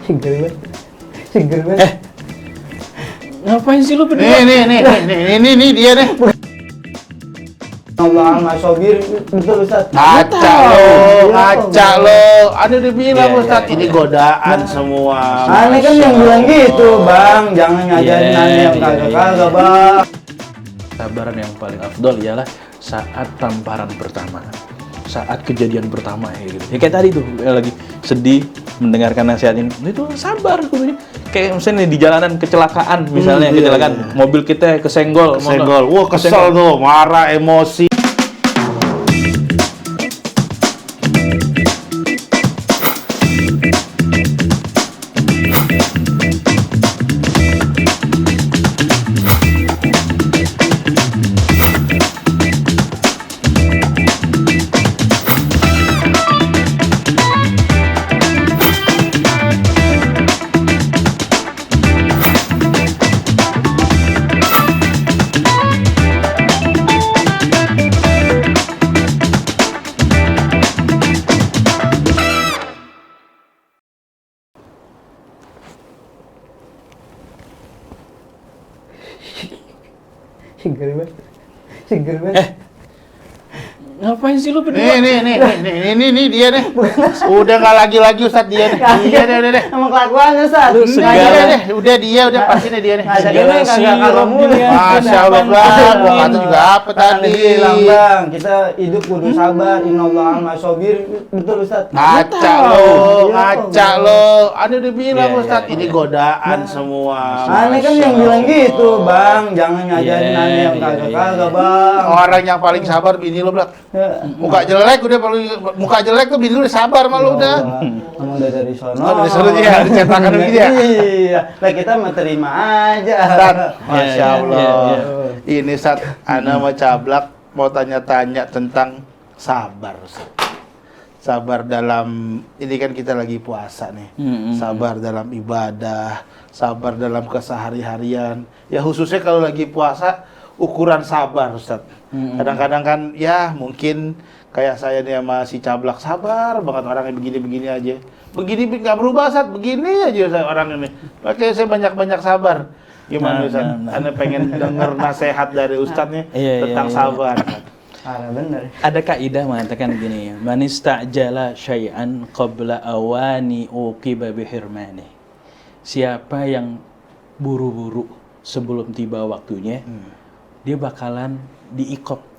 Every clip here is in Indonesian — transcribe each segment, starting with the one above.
Seger banget. Seger banget. Ngapain sih lu berdua? Nih dia nih. Allah Mas Sobir, betul Ustaz. Ngaca lo. Ada udah bilang Iya, Ustaz, iya, ini godaan semua. Aneh kan yang bilang gitu, Bang. Jangan ngajarin aneh yang kagak-kagak, Bang. Sabaran yang paling afdol ialah saat tamparan pertama, saat kejadian pertama gitu. Ya kayak tadi tuh lagi sedih mendengarkan nasihat ini, itu sabar kudunya. Kayak misalnya di jalanan kecelakaan, misalnya kecelakaan mobil kita kesenggol, Wah kesel tuh, marah, emosi. Seger banget. Seger banget. Ngapain sih lu berdua? Nih dia nih. Udah nggak lagi Ustaz dia nih. Iya deh. Emang kelakuannya, Ustaz. Lu Udah segala dia pasti nih dia nih. Ngajarinnya kagak-kagak mulu. Masya Allah Bang, gua kata juga apa tadi? Bilang, Bang, kita hidup kudu sabar. Innallaha Mas Sobir, betul Ustaz. Ngaca lo. Ada udah bilang Ustaz, ini godaan semua. Aneh kan yang bilang gitu, Bang. Jangan ngajarin aneh yang kagak-kagak, Bang. Orang yang paling sabar bini lo, Blak. Muka jelek tuh bini lu udah sabar malu udah. Emang udah dari sono. Dari sono ya, dicetakan begitu ya. Iya, lah kita mah terima aja. Ustaz, Masya Allah. Iya. Ini Ustaz, ana mau cablak mau tanya-tanya tentang sabar, Ustaz. Sabar dalam, ini kan kita lagi puasa nih. Sabar dalam ibadah, sabar dalam kesehari-harian. Ya khususnya kalau lagi puasa, ukuran sabar, Ustaz. Kadang-kadang kan ya mungkin kayak saya nih sama si Cablak, sabar banget orangnya begini-begini aja. Begini nggak berubah, Ustaz. Begini aja Ustaz, orang ini. Makanya saya banyak-banyak sabar. Gimana Ustaz? Anda pengen denger nasihat dari Ustaz nih tentang sabar. Bener. Ada kaidah mengatakan gini, man istajala syai'an qabla awani uqiba bihirmani. Siapa yang buru-buru sebelum tiba waktunya, dia bakalan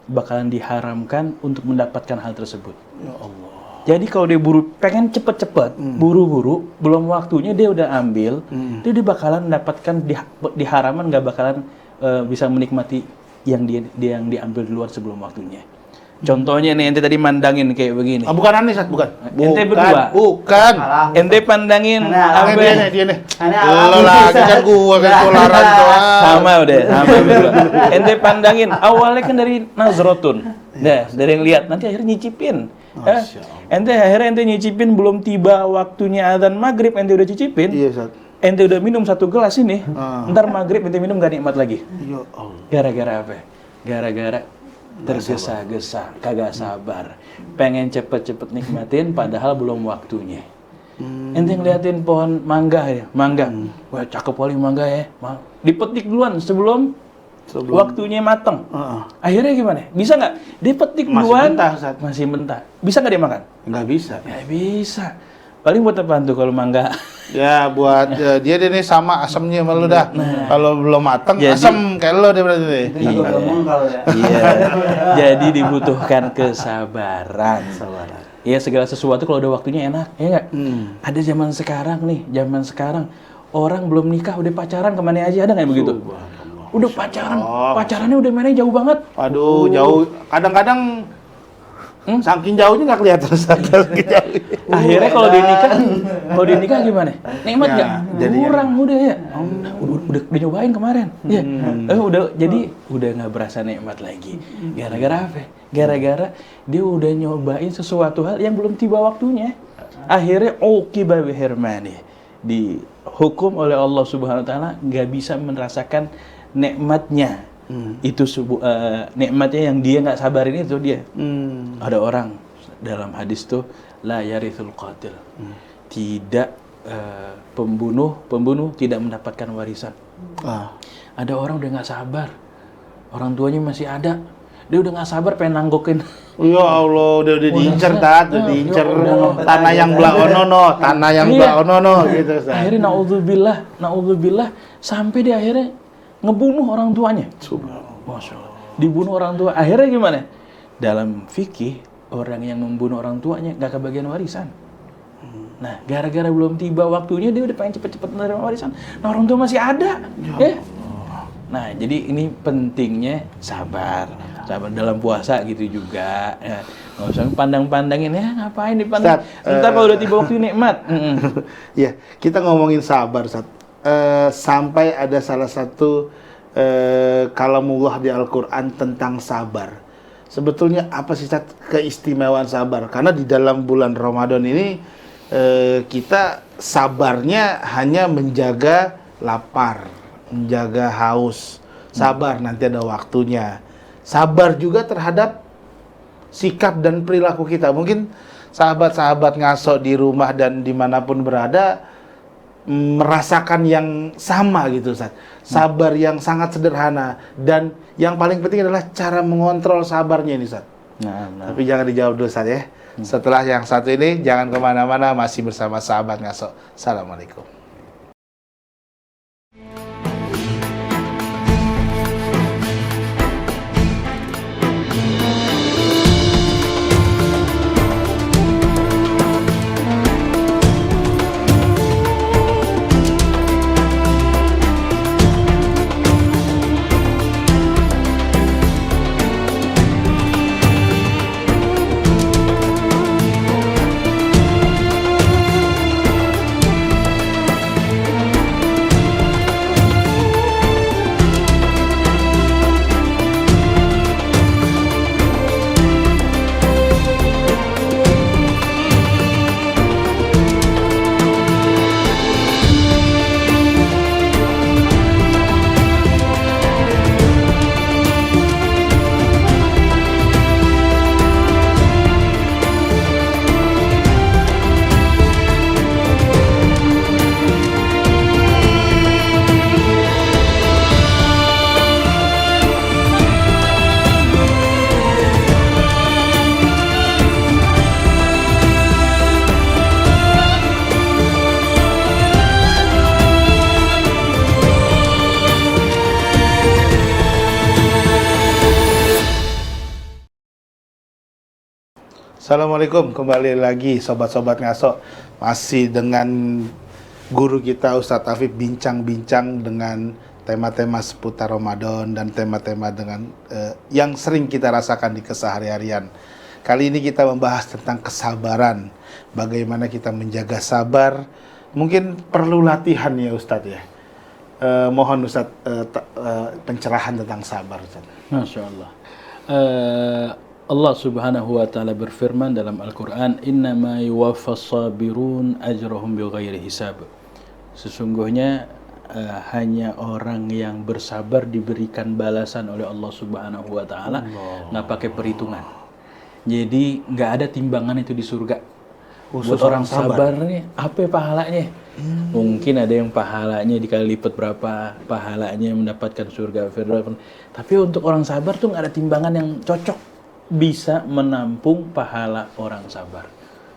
bakalan diharamkan untuk mendapatkan hal tersebut. Ya Allah. Jadi kalau dia pengen cepet-cepet, buru-buru, belum waktunya dia udah ambil, dia bakalan mendapatkan diharaman, nggak bakalan bisa menikmati yang diambil di luar sebelum waktunya. Contohnya nih, ente tadi mandangin kayak begini. Bukan aneh, Ustaz, bukan. Ente berdua. Bukan. Ente pandangin apa? Dia nih. Lo lagi kan gua kan tolaran tuh. Sama berdua. Ente pandangin awalnya kan dari nazrotun. Dari yang lihat, nanti akhirnya nyicipin. Ente nyicipin belum tiba waktunya azan maghrib, ente udah cicipin. Iya, Ustaz. Ente udah minum 1 gelas ini, ntar maghrib ente minum gak nikmat lagi. Ya Allah. Gara-gara apa? Gara-gara tergesa-gesa, kagak sabar, pengen cepet-cepet nikmatin padahal belum waktunya. Ente ngeliatin pohon mangga ya, wah cakep kali mangga ya, dipetik duluan sebelum waktunya mateng. Akhirnya gimana? Bisa nggak? Dipetik duluan, masih mentah. Bisa nggak dia makan? Nggak bisa. Ya bisa. Paling buat apaan tuh kalau mangga? Ya buat dia nih sama asamnya sama lu dah. Kalau belum matang asam kayak lu dia berarti. Iya. Jadi dibutuhkan kesabaran. Iya, segala sesuatu kalau udah waktunya enak, ya nggak? Ada zaman sekarang orang belum nikah udah pacaran kemana aja, ada nggak begitu? Udah pacarannya udah mainnya jauh banget. Aduh, jauh. Kadang-kadang saking jauhnya nggak kelihatan Akhirnya kalau dinikah gimana? Nikmat nggak? Kurang udah ya. Udah nyobain kemarin. Ya. Udah nggak berasa nikmat lagi. Gara-gara apa? Gara-gara dia udah nyobain sesuatu hal yang belum tiba waktunya. Akhirnya uqiba bihirmani. Dihukum oleh Allah Subhanahu wa taala nggak bisa merasakan nikmatnya. Itu nikmatnya yang dia nggak sabarin itu dia. Ada orang dalam hadis tuh la yarithul qatil, tidak pembunuh tidak mendapatkan warisan. Ada orang udah nggak sabar, orang tuanya masih ada, dia udah nggak sabar pengen nanggokin. Ya Allah, udah diincer tat, udah diincer tanah yang belah onono, tanah yang belah onono gitu. Akhirnya naudzubillah sampai dia akhirnya ngebunuh orang tuanya. Masya Allah. Dibunuh orang tua. Akhirnya gimana? Dalam fikih, orang yang membunuh orang tuanya nggak kebagian warisan. Nah, gara-gara belum tiba waktunya dia udah pengen cepet-cepet menerima warisan. Nah, orang tua masih ada. Ya. Nah, jadi ini pentingnya sabar dalam puasa gitu juga. Ya, nggak usah pandang-pandangin ya ngapain dipandang. Ntar kalau udah tiba waktu nikmat. Ya, kita ngomongin sabar, Ustaz. Sampai ada salah satu kalamullah di Al-Quran tentang sabar. Sebetulnya apa sih, Ustaz, keistimewaan sabar? Karena di dalam bulan Ramadan ini kita sabarnya hanya menjaga lapar, menjaga haus. Sabar, nanti ada waktunya. Sabar juga terhadap sikap dan perilaku kita. Mungkin sahabat-sahabat ngaso di rumah dan dimanapun berada merasakan yang sama gitu, Ustaz. Sabar yang sangat sederhana, dan yang paling penting adalah cara mengontrol sabarnya ini, Ustaz. Tapi jangan dijawab dulu, Ustaz, ya. Setelah yang satu ini, jangan kemana-mana, masih bersama sahabat ngaso. Assalamualaikum. Assalamualaikum, kembali lagi sobat-sobat ngaso. Masih dengan guru kita Ustadz Afif, bincang-bincang dengan tema-tema seputar Ramadan dan tema-tema dengan yang sering kita rasakan di keseharian. Kali ini kita membahas tentang kesabaran. Bagaimana kita menjaga sabar. Mungkin perlu latihan ya Ustadz ya. Mohon Ustadz pencerahan tentang sabar, Ustadz. Masya Allah. Allah Subhanahu wa taala berfirman dalam Al-Qur'an, "Innama yuwaffas sabirun ajrahum bighairi hisab." Sesungguhnya hanya orang yang bersabar diberikan balasan oleh Allah Subhanahu wa taala, nggak pakai perhitungan. Jadi nggak ada timbangan itu di surga. Buat orang sabar nih, apa pahalanya? Mungkin ada yang pahalanya dikali lipat berapa, pahalanya mendapatkan surga Firdaus. Tapi untuk orang sabar tuh nggak ada timbangan yang cocok bisa menampung pahala orang sabar.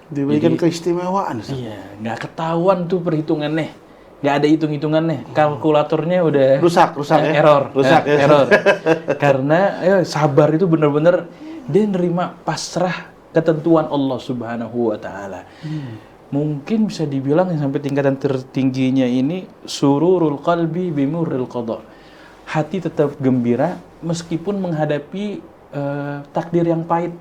Diberikan keistimewaan. Iya, nggak ketahuan tuh perhitungannya, nggak ada hitung-hitungannya, kalkulatornya udah rusak ya? Error. Error. Karena sabar itu benar-benar dia nerima pasrah ketentuan Allah Subhanahu wa taala. Mungkin bisa dibilang sampai tingkatan tertingginya ini sururul qalbi bimurril qada. Hati tetap gembira meskipun menghadapi takdir yang pahit.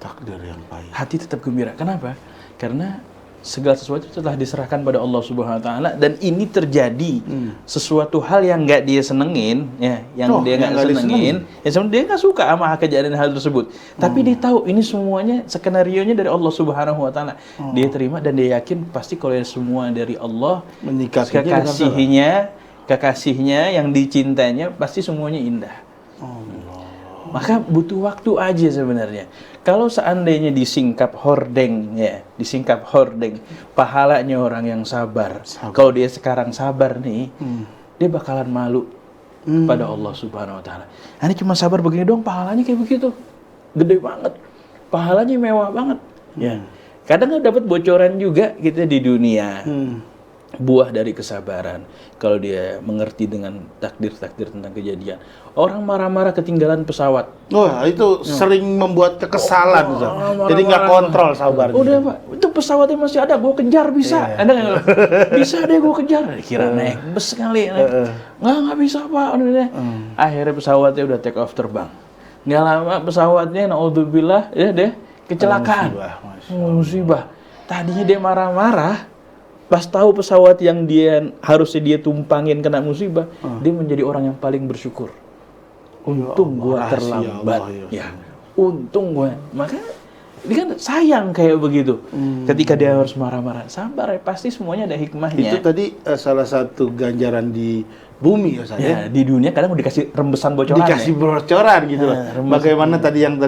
Takdir yang pahit. Hati tetap gembira. Kenapa? Karena segala sesuatu telah diserahkan pada Allah Subhanahu wa taala, dan ini terjadi sesuatu hal yang nggak dia senengin, ya, yang dia nggak senengin, ya sebenarnya dia nggak suka sama kejadian hal tersebut. Tapi dia tahu ini semuanya skenarionya dari Allah Subhanahu wa taala. Dia terima dan dia yakin pasti kalau semua dari Allah, kekasihnya yang dicintanya pasti semuanya indah. Maka butuh waktu aja sebenarnya. Kalau seandainya disingkap hordeng, ya, disingkap hordeng, pahalanya orang yang sabar. Kalau dia sekarang sabar nih, dia bakalan malu pada Allah Subhanahu Wa Taala. Ini cuma sabar begini doang, pahalanya kayak begitu, gede banget, pahalanya mewah banget. Ya, kadang dapat bocoran juga kita di dunia. Buah dari kesabaran. Kalau dia mengerti dengan takdir-takdir tentang kejadian. Orang marah-marah ketinggalan pesawat. Wah, itu sering membuat kekesalan, Ustaz. Jadi nggak kontrol sabarnya. Udah, Pak. Itu pesawatnya masih ada, gue kejar bisa. Ada nggak? Bisa deh gue kejar. Kira naik bus sekali. Nggak bisa, Pak. Akhirnya pesawatnya udah take off terbang. Nggak lama pesawatnya, naudzubillah, ya deh, kecelakaan. Musibah. Tadinya dia marah-marah. Pas tahu pesawat yang harusnya dia tumpangin kena musibah, dia menjadi orang yang paling bersyukur. Untung gua terlambat. Ya, untung gua. Makanya ini kan sayang kayak begitu. Ketika dia harus marah-marah, sabar ya, pasti semuanya ada hikmahnya. Itu tadi salah satu ganjaran di bumi ya saya. Ya, di dunia kadang udah dikasih rembesan bocoran. Dikasih bocoran gitu loh. Bagaimana tadi yang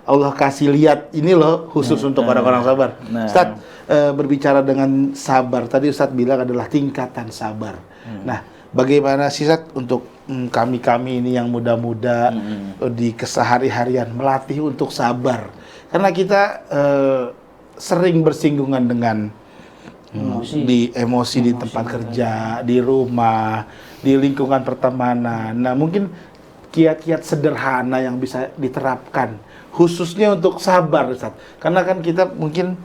Allah kasih lihat ini loh khusus untuk orang-orang sabar. Ustaz, berbicara dengan sabar, tadi Ustaz bilang adalah tingkatan sabar. Nah, bagaimana sih Ustaz untuk kami-kami ini yang muda-muda di kesehari-harian melatih untuk sabar? Karena kita sering bersinggungan dengan emosi di tempat kerja, di rumah, di lingkungan pertemanan. Nah, mungkin kiat-kiat sederhana yang bisa diterapkan khususnya untuk sabar, Ustaz. Karena kan kita mungkin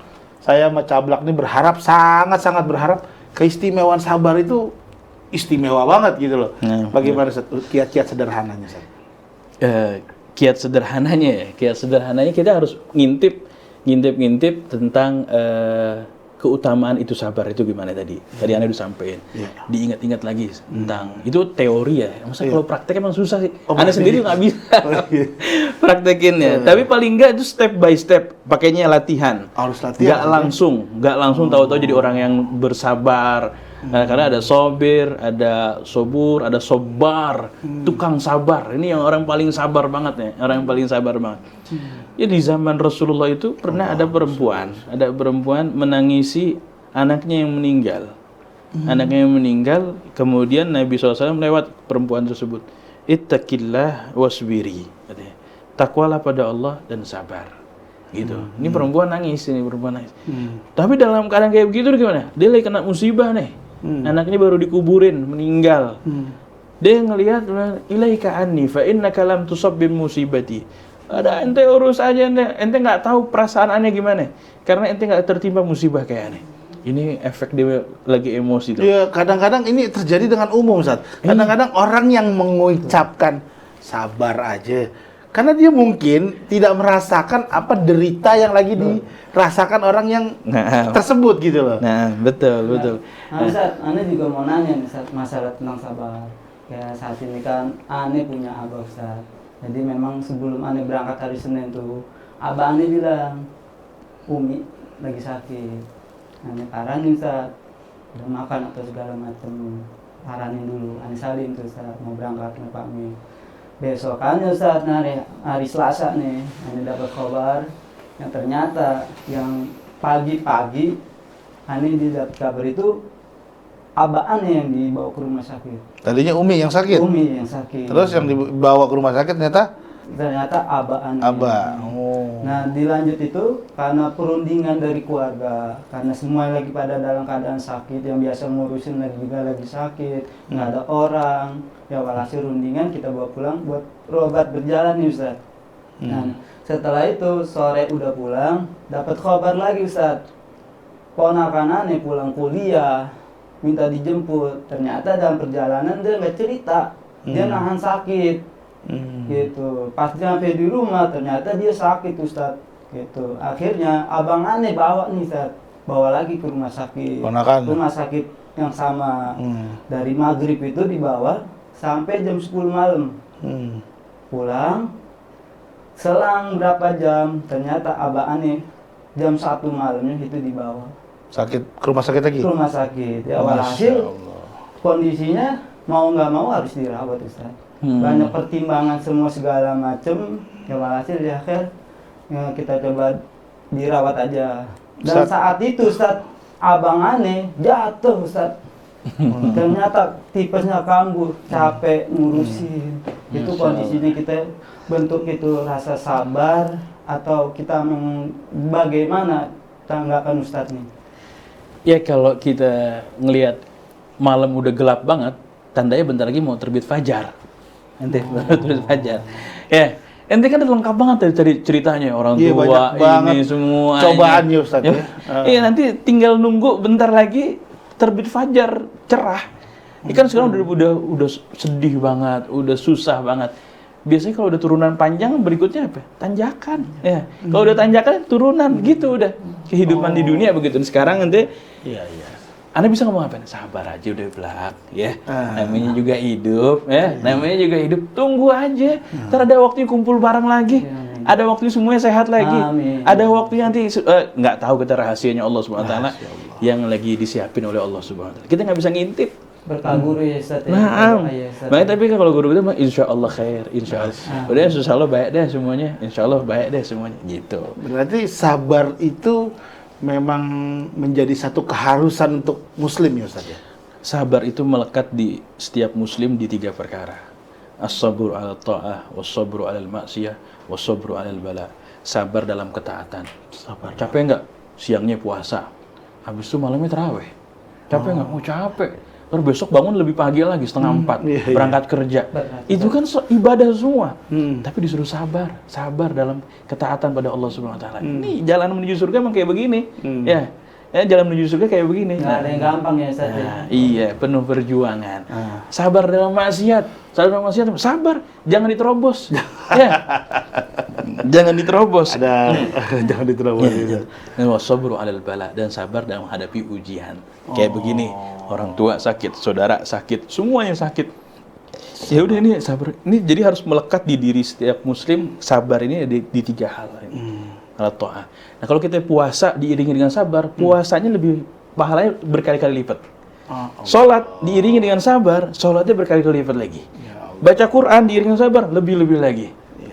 saya sama Cablak ini berharap, sangat-sangat berharap keistimewaan sabar itu istimewa banget gitu loh. Bagaimana kiat-kiat sederhananya, Ustaz? Kiat sederhananya kita harus ngintip tentang keutamaan itu sabar itu gimana tadi? Tadi Anda udah sampein. Diingat-ingat lagi tentang itu teori ya. Masa kalau praktek emang susah sih. Anda sendiri nggak bisa praktekinnya. Tapi paling nggak itu step by step. Pakainya latihan. Harus latihan. Nggak langsung tahu-tahu jadi orang yang bersabar. Karena ada sobir, ada sobur, ada sobar, tukang sabar. Ini yang orang paling sabar banget ya. Orang yang paling sabar banget. Ya di zaman Rasulullah itu pernah ada perempuan menangisi anaknya yang meninggal. Anaknya yang meninggal, kemudian Nabi SAW lewat perempuan tersebut. Ittaqillah wasbiri. Katanya. Takwalah pada Allah dan sabar. Gitu. Ini perempuan nangis. Tapi dalam keadaan kayak begitu gimana? Dia lagi kena musibah nih. Anaknya baru dikuburin, meninggal. Dia ngelihat, ilaika anni fa innaka lam tusab bi musibati. Ada ente urus aja, ente nggak tahu perasaan aneh gimana, karena ente nggak tertimpa musibah kayak aneh. Ini efek dia lagi emosi tuh. Iya, kadang-kadang ini terjadi dengan umum, Ustaz. Kadang-kadang orang yang mengucapkan sabar aja, karena dia mungkin tidak merasakan apa derita yang lagi dirasakan orang yang tersebut gitu loh. Nah, betul. Ustaz, Ane juga mau nanya nih masalah tentang sabar. Ya saat ini kan Ane punya abah, Ustaz. Jadi memang sebelum Ane berangkat hari Senin tuh, abah Ane bilang, Umi lagi sakit. Ane paranin, Ustaz. Udah makan atau segala macam. Paranin dulu. Ane salin tuh, Ustaz. Mau berangkat ke pamit. Besokannya, Ustaz, hari Selasa nih, Ane dapat kabar yang ternyata yang pagi-pagi Ane dapat kabar itu abah Ane yang dibawa ke rumah sakit. Tadinya Umi yang sakit. Umi yang sakit. Terus yang dibawa ke rumah sakit ternyata abah Ane. Abah. Nah, dilanjut itu karena perundingan dari keluarga, karena semua lagi pada dalam keadaan sakit, yang biasa ngurusin lagi sakit, nggak ada orang. Ya walhasil rundingan kita bawa pulang buat berobat berjalan nih, Ustaz. Nah, setelah itu sore udah pulang, dapat kabar lagi, Ustaz. Ponakan Ane pulang kuliah, minta dijemput. Ternyata dalam perjalanan dia nggak cerita, dia nahan sakit, gitu. Pas dia sampai di rumah, ternyata dia sakit, Ustaz. Gitu. Akhirnya abang Ane bawa nih, Ustaz, bawa lagi ke rumah sakit. Ponakan. Rumah sakit yang sama. Dari maghrib itu dibawa sampai jam 10 malam. Pulang, selang berapa jam, ternyata abah Ane jam 1 malamnya itu dibawa. Sakit ke rumah sakit lagi? Ke rumah sakit. Ya walhasil kondisinya mau nggak mau harus dirawat, Ustaz. banyak pertimbangan semua segala macam, ya walhasil di akhir ya, kita coba dirawat aja. Dan Ustaz. saat itu Ustaz, abang aneh jatuh Ustaz. Ternyata tipesnya kambuh, capek ngurusin. Itu kondisinya kita bentuk itu rasa sabar atau kita bagaimana tanggapan Ustaz nih? Ya kalau kita ngelihat malam udah gelap banget, tandanya bentar lagi mau terbit fajar. Ente terbit fajar. Ya, ente kan udah lengkap banget dari ceritanya orang Iya, tua banyak banget ini semua. cobaannya, Ustaz, ya. Iya, nanti tinggal nunggu bentar lagi terbit fajar cerah. Ini kan sekarang udah sedih banget, udah susah banget. Biasanya kalau udah turunan panjang berikutnya apa? Tanjakan. Ya. Kalau udah tanjakan turunan gitu udah. Kehidupan di dunia begitu. Sekarang nanti Iya, iya. Anda bisa ngomong apa? Sabar aja udah belak, ya. Namanya juga hidup, ya. Namanya juga hidup. Tunggu aja. Ntar ada waktunya kumpul bareng lagi. Ada waktu semuanya sehat lagi. Amin. Ada waktu nanti nggak tahu kita rahasianya Allah Subhanahu Wa Taala yang lagi disiapin oleh Allah Subhanahu Wa Taala. Kita nggak bisa ngintip. Berkah guru ya Ustaz. Nah, Ya, Ustaz. makanya tapi kalau guru itu mah insya Allah khair, insya Allah. Udah insya Allah baik deh semuanya, insya Allah baik deh semuanya, gitu. Berarti sabar itu memang menjadi satu keharusan untuk muslim ya Ustaz ya? Sabar itu melekat di setiap muslim di 3 perkara. As-sabru 'ala ta'ah, was-sabru 'alal ma'siyah, was-sabru 'alal bala. Sabar dalam ketaatan. Sabar. Capek enggak? Siangnya puasa. Habis itu malamnya tarawih. Capek enggak? Oh, capek. Terus besok bangun lebih pagi lagi, 3:30, iya, iya. berangkat kerja. Itu kan ibadah semua. Tapi disuruh sabar, sabar dalam ketaatan pada Allah Subhanahu Wa Taala. Ini jalan menuju surga emang kayak begini, ya. Jalan menuju surga kayak begini. Nggak ada yang gampang ya Ustaz. Nah, iya, penuh perjuangan. Sabar dalam maksiat, sabar, jangan diterobos. Ya. Jangan diterobos. Ada jangan diterobos. Ya, wasabru 'alal bala, dan sabar dalam menghadapi ujian. Kayak begini, orang tua sakit, saudara sakit, semuanya sakit. Ya udah ini sabar. Ini jadi harus melekat di diri setiap muslim, sabar ini di 3 hal ini. Al-ta'ah. Nah, kalau kita puasa diiringi dengan sabar, puasanya lebih pahalanya berkali-kali lipat. Salat diiringi dengan sabar, salatnya berkali-kali lipat lagi. Baca Quran diiringi dengan sabar, lebih-lebih lagi.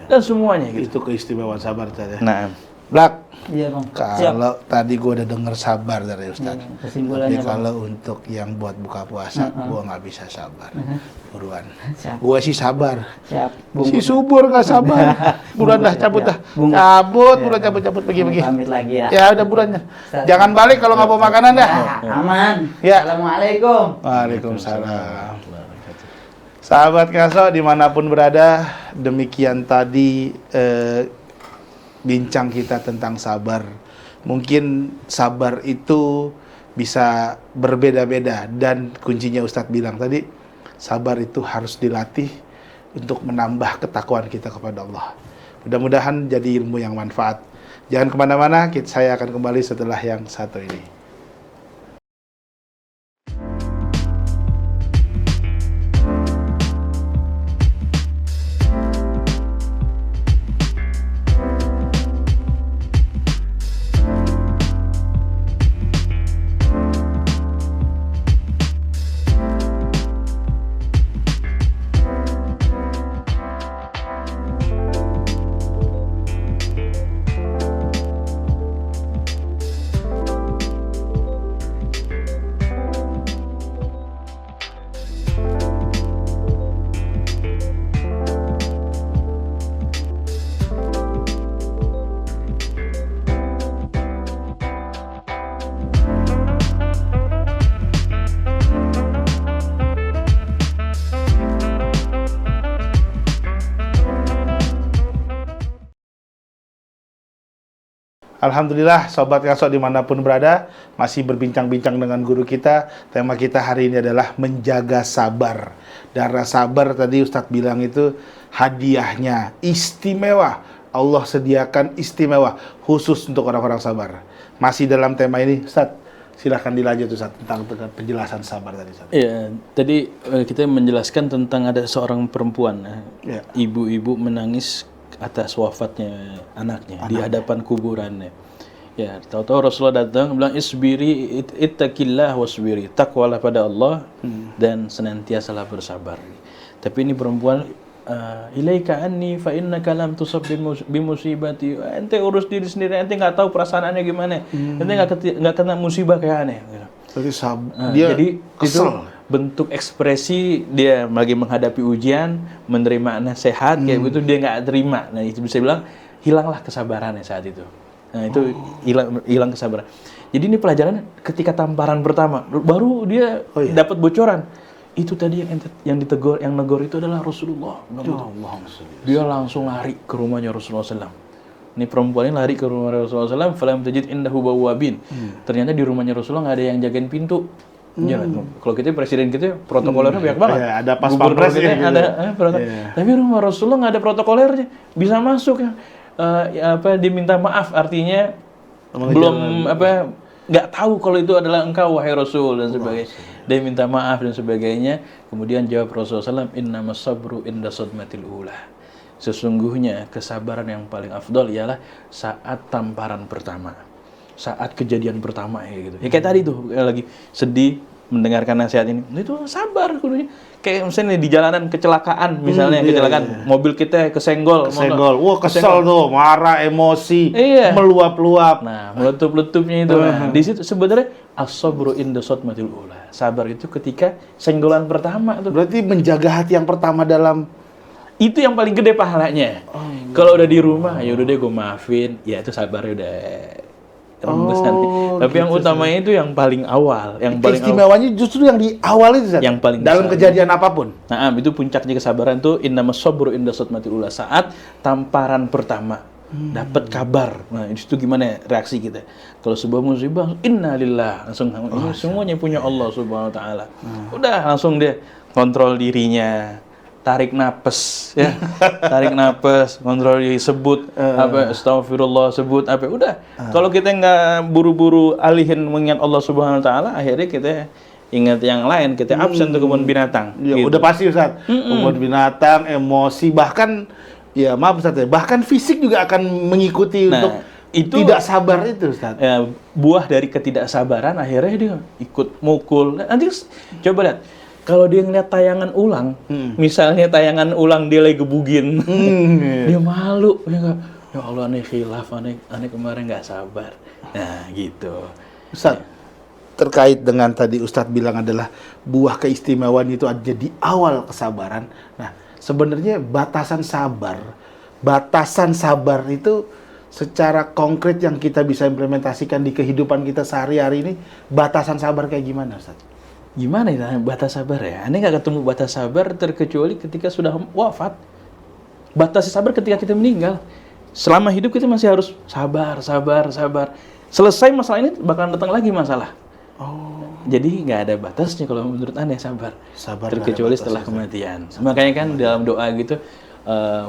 Dan semuanya gitu. Itu keistimewaan sabar tadi. Nah, Blak, Iya Bang. kalau tadi gue udah denger sabar dari Ustaz. Kesimpulannya Tapi Bang. kalau untuk yang buat buka puasa, gue nggak bisa sabar. Buruan. Siap. Gue sih sabar. Siap. Si subur nggak sabar. Buruan dah, cabut dah. Bung. Cabut, buruan cabut, pergi. Pamit lagi ya. Ya udah buruannya. Jangan balik kalau nggak bawa makanan dah. Aman. Ya. Assalamualaikum. Waalaikumsalam. Sahabat Ngaso dimanapun berada, demikian tadi bincang kita tentang sabar. Mungkin sabar itu bisa berbeda-beda dan kuncinya Ustadz bilang tadi, sabar itu harus dilatih untuk menambah ketakwaan kita kepada Allah. Mudah-mudahan jadi ilmu yang manfaat. Jangan kemana-mana, saya akan kembali setelah yang satu ini. Alhamdulillah, Sobat Ngaso dimanapun berada, masih berbincang-bincang dengan guru kita. Tema kita hari ini adalah menjaga sabar. Darah sabar tadi Ustadz bilang itu hadiahnya istimewa. Allah sediakan istimewa khusus untuk orang-orang sabar. Masih dalam tema ini, Ustadz, silahkan dilanjut Ustadz tentang penjelasan sabar tadi. Ustadz. iya, tadi kita menjelaskan tentang ada seorang perempuan, Ya. ibu-ibu menangis atas wafatnya anaknya di hadapan kuburannya. Ya, tahu-tahu Rasulullah datang bilang isbiri ittaqillah wasbiri, takwalah pada Allah dan senantiasalah bersabar. Tapi ini perempuan ilaika anni fa innaka lam tusab bimusibati. Ente urus diri sendiri, ente nggak tahu perasaannya gimana. Ente nggak kena musibah kayak aneh. Jadi dia jadi kesel. itu bentuk ekspresi dia lagi menghadapi ujian, menerima nasihat kayak gitu dia nggak terima. Nah itu bisa bilang hilanglah kesabarannya saat itu. Nah itu hilang kesabaran. Jadi ini pelajaran ketika tamparan pertama, baru dia dapat bocoran. Itu tadi yang ditegur, yang negor itu adalah Rasulullah. Dia langsung lari ke rumahnya Rasulullah SAW. Ini perempuan ini lari ke rumah Rasulullah SAW. Falam tajid indahu bawwabin. Ternyata di rumahnya Rasulullah nggak ada yang jagain pintu. Kalau kita presiden kita protokolernya banyak banget. Ada pas pampres kita gitu. ada Tapi rumah Rasulullah nggak ada protokolernya. Bisa masuk ya. Diminta maaf artinya belum nggak tahu kalau itu adalah engkau wahai Rasul dan sebagainya. Dia minta maaf dan sebagainya. Kemudian jawab Rasulullah SAW, innamas sabru inda sadmatil ula. Sesungguhnya kesabaran yang paling afdol ialah saat tamparan pertama, saat kejadian pertama gitu. Ya kayak tadi tuh lagi sedih mendengarkan nasihat ini, itu sabar kudunya. Kayak misalnya di jalanan kecelakaan, misalnya kecelakaan mobil kita kesenggol. Wah kesel tuh, marah, emosi, meluap-luap. Nah, meletup-letupnya itu. Nah, di situ sebenarnya as-sabru inda sadmatil ula. Sabar itu ketika senggolan pertama tuh. Berarti menjaga hati yang pertama dalam itu yang paling gede pahalanya. Kalau udah di rumah, ya udah deh gue maafin, ya itu sabar udah rembesan. Tapi yang utamanya itu yang paling awal, yang paling istimewanya justru yang di awal itu, Zat. Yang paling dalam besar. Kejadian apapun. Nah, itu puncaknya kesabaran tuh innamas sabru inda sadmatil ula, saat tamparan pertama. Dapat kabar. Nah, itu gimana reaksi kita? Kalau sebuah musibah, innalillah, langsung ini semuanya punya Allah Subhanahu wa taala. Udah langsung dia kontrol dirinya. Tarik napas ya. Tarik napas, kontrol diri, sebut astagfirullah, sebut udah. Kalau kita nggak buru-buru alihin mengingat Allah Subhanahu wa taala, akhirnya kita ingat yang lain, kita absen tuh kebun binatang. Ya, gitu. udah pasti Ustaz. Kebun binatang, emosi, bahkan ya maaf Ustaz, bahkan fisik juga akan mengikuti untuk itu tidak sabar itu Ustaz. Ya, buah dari ketidaksabaran akhirnya dia ikut mukul. Nanti coba lihat. Kalau dia ngeliat tayangan ulang, misalnya tayangan ulang dia lagi gebugin, dia malu. Ya Allah, aneh khilaf, aneh kemarin nggak sabar. Nah, gitu. Ustaz, terkait dengan tadi Ustadz bilang adalah buah keistimewaan itu ada di awal kesabaran. Nah, sebenarnya batasan sabar itu secara konkret yang kita bisa implementasikan di kehidupan kita sehari-hari ini, batasan sabar kayak gimana, Ustaz? Gimana ya batas sabar ya? Aneh nggak ketemu batas sabar terkecuali ketika sudah wafat. Batas sabar ketika kita meninggal. Selama hidup kita masih harus sabar. Selesai masalah ini bakal datang lagi masalah. Jadi nggak ada batasnya kalau menurut Aneh sabar terkecuali setelah kematian. Makanya kan dalam doa gitu,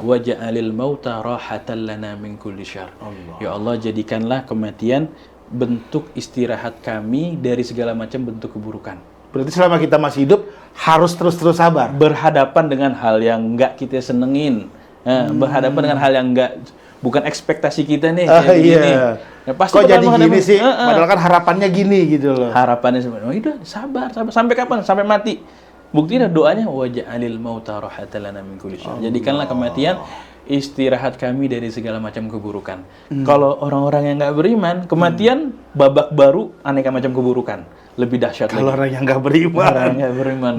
waja'alil mauta rahatan lana min kulli syarr. Ya Allah, jadikanlah kematian bentuk istirahat kami dari segala macam bentuk keburukan. Berarti selama kita masih hidup harus terus-terus sabar. Berhadapan dengan hal yang nggak kita senengin, berhadapan dengan hal yang bukan ekspektasi kita nih. Iya. Ya, pasti kok jadi gini sih? Padahal kan harapannya gini gitu loh. Harapannya sebenarnya, udah sabar sampai kapan? Sampai mati. Buktinya doanya waja'alil mauta rahatan lana min kulli syarr. Jadikanlah kematian istirahat kami dari segala macam keburukan. Kalau orang-orang yang nggak beriman, kematian babak baru aneka macam keburukan. Lebih dahsyat lagi. Kalau orang yang nggak beriman. Orang yang beriman.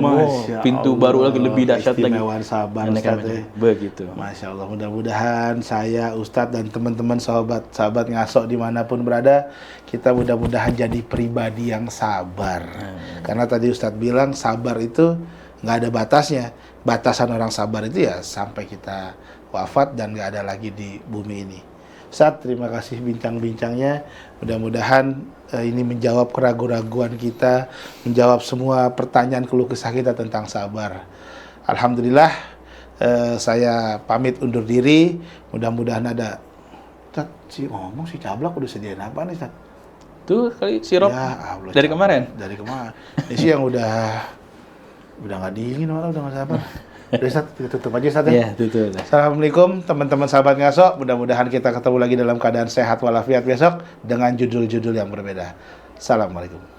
Pintu baru lagi lebih dahsyat lagi. Istimewaan sabar, Ustaz. Begitu. Masya Allah, mudah-mudahan saya, Ustadz, dan teman-teman sahabat Ngasok dimanapun berada, kita mudah-mudahan jadi pribadi yang sabar. Karena tadi Ustadz bilang sabar itu nggak ada batasnya. Batasan orang sabar itu ya sampai kita wafat dan nggak ada lagi di bumi ini. Ustadz, terima kasih bincang-bincangnya. Mudah-mudahan ini menjawab keraguan-raguan kita, menjawab semua pertanyaan keluh kesah kita tentang sabar. Alhamdulillah, saya pamit undur diri. Mudah-mudahan ada. Ustadz, si Cablak udah sediain apa nih, Ustadz? Tuh kali sirup ya, Allah, dari kemarin. Dari kemarin. Ini sih yang udah nggak dingin, malah udah nggak sabar. Udah, Ustaz, tutup aja, Ustaz, ya? Iya, tutup. Assalamualaikum teman-teman sahabat Ngasok. Mudah-mudahan kita ketemu lagi dalam keadaan sehat walafiat besok dengan judul-judul yang berbeda. Assalamualaikum.